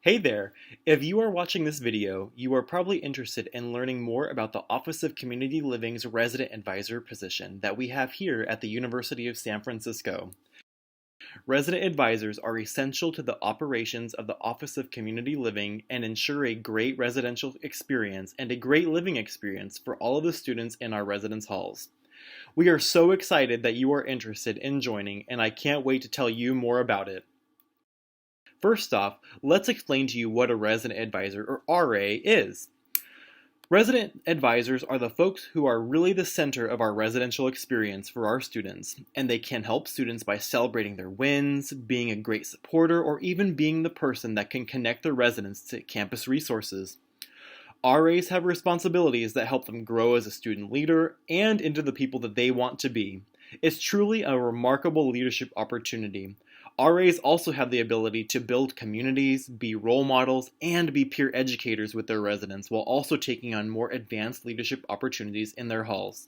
Hey there! If you are watching this video, you are probably interested in learning more about the Office of Community Living's Resident Advisor position that we have here at the University of San Francisco. Resident advisors are essential to the operations of the Office of Community Living and ensure a great residential experience and a great living experience for all of the students in our residence halls. We are so excited that you are interested in joining, and I can't wait to tell you more about it. First off, let's explain to you what a resident advisor, or RA, is. Resident advisors are the folks who are really the center of our residential experience for our students, and they can help students by celebrating their wins, being a great supporter, or even being the person that can connect the residents to campus resources. RAs have responsibilities that help them grow as a student leader and into the people that they want to be. It's truly a remarkable leadership opportunity. RAs also have the ability to build communities, be role models, and be peer educators with their residents while also taking on more advanced leadership opportunities in their halls.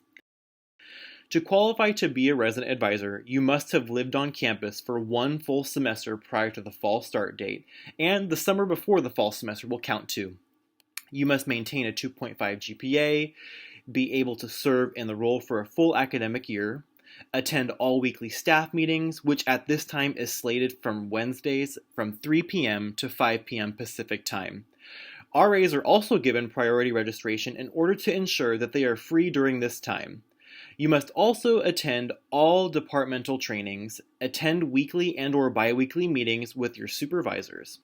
To qualify to be a resident advisor, you must have lived on campus for one full semester prior to the fall start date, and the summer before the fall semester will count too. You must maintain a 2.5 GPA, be able to serve in the role for a full academic year, attend all weekly staff meetings, which at this time is slated from Wednesdays from 3 p.m. to 5 p.m. Pacific time. RAs are also given priority registration in order to ensure that they are free during this time. You must also attend all departmental trainings, attend weekly and/or bi-weekly meetings with your supervisors.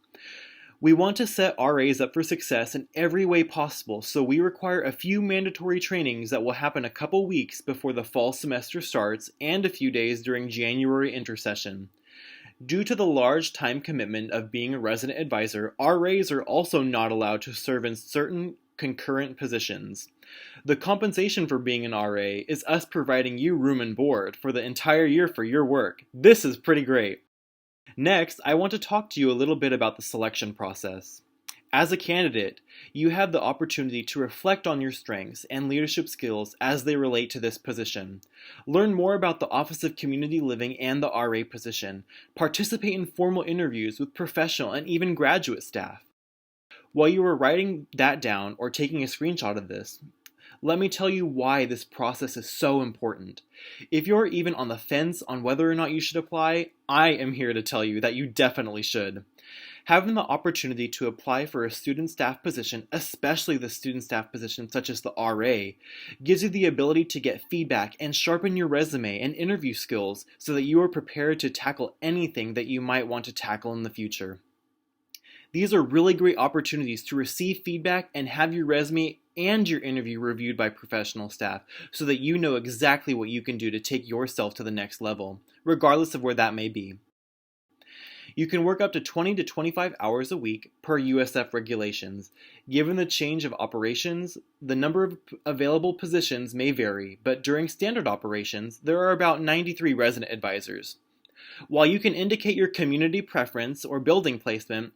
We want to set RAs up for success in every way possible, so we require a few mandatory trainings that will happen a couple weeks before the fall semester starts and a few days during January intersession. Due to the large time commitment of being a resident advisor, RAs are also not allowed to serve in certain concurrent positions. The compensation for being an RA is us providing you room and board for the entire year for your work. This is pretty great. Next, I want to talk to you a little bit about the selection process. As a candidate, you have the opportunity to reflect on your strengths and leadership skills as they relate to this position. Learn more about the Office of Community Living and the RA position. Participate in formal interviews with professional and even graduate staff. While you are writing that down or taking a screenshot of this, let me tell you why this process is so important. If you're even on the fence on whether or not you should apply, I am here to tell you that you definitely should. Having the opportunity to apply for a student staff position, especially the student staff position such as the RA, gives you the ability to get feedback and sharpen your resume and interview skills so that you are prepared to tackle anything that you might want to tackle in the future. These are really great opportunities to receive feedback and have your resume and your interview reviewed by professional staff so that you know exactly what you can do to take yourself to the next level, regardless of where that may be. You can work up to 20 to 25 hours a week per USF regulations. Given the change of operations, the number of available positions may vary, but during standard operations, there are about 93 resident advisors. While you can indicate your community preference or building placement,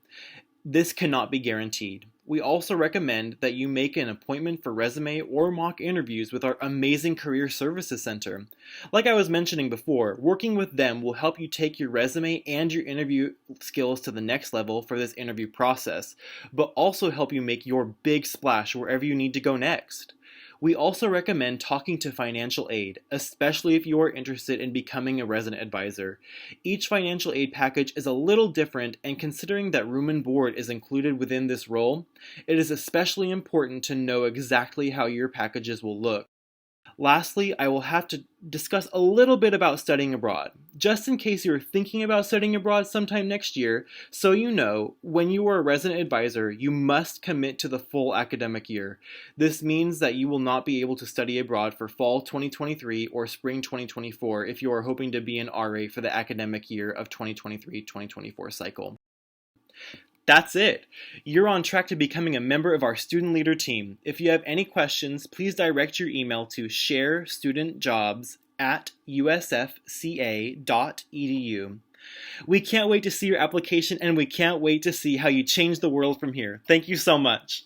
this cannot be guaranteed. We also recommend that you make an appointment for resume or mock interviews with our amazing Career Services Center. Like I was mentioning before, working with them will help you take your resume and your interview skills to the next level for this interview process, but also help you make your big splash wherever you need to go next. We also recommend talking to financial aid, especially if you are interested in becoming a resident advisor. Each financial aid package is a little different, and considering that room and board is included within this role, it is especially important to know exactly how your packages will look. Lastly, I will have to discuss a little bit about studying abroad. Just in case you're thinking about studying abroad sometime next year, so you know, when you are a resident advisor, you must commit to the full academic year. This means that you will not be able to study abroad for fall 2023 or spring 2024 if you are hoping to be an RA for the academic year of 2023-2024 cycle. That's it! You're on track to becoming a member of our student leader team. If you have any questions, please direct your email to sharestudentjobs@usfca.edu. We can't wait to see your application, and we can't wait to see how you change the world from here. Thank you so much.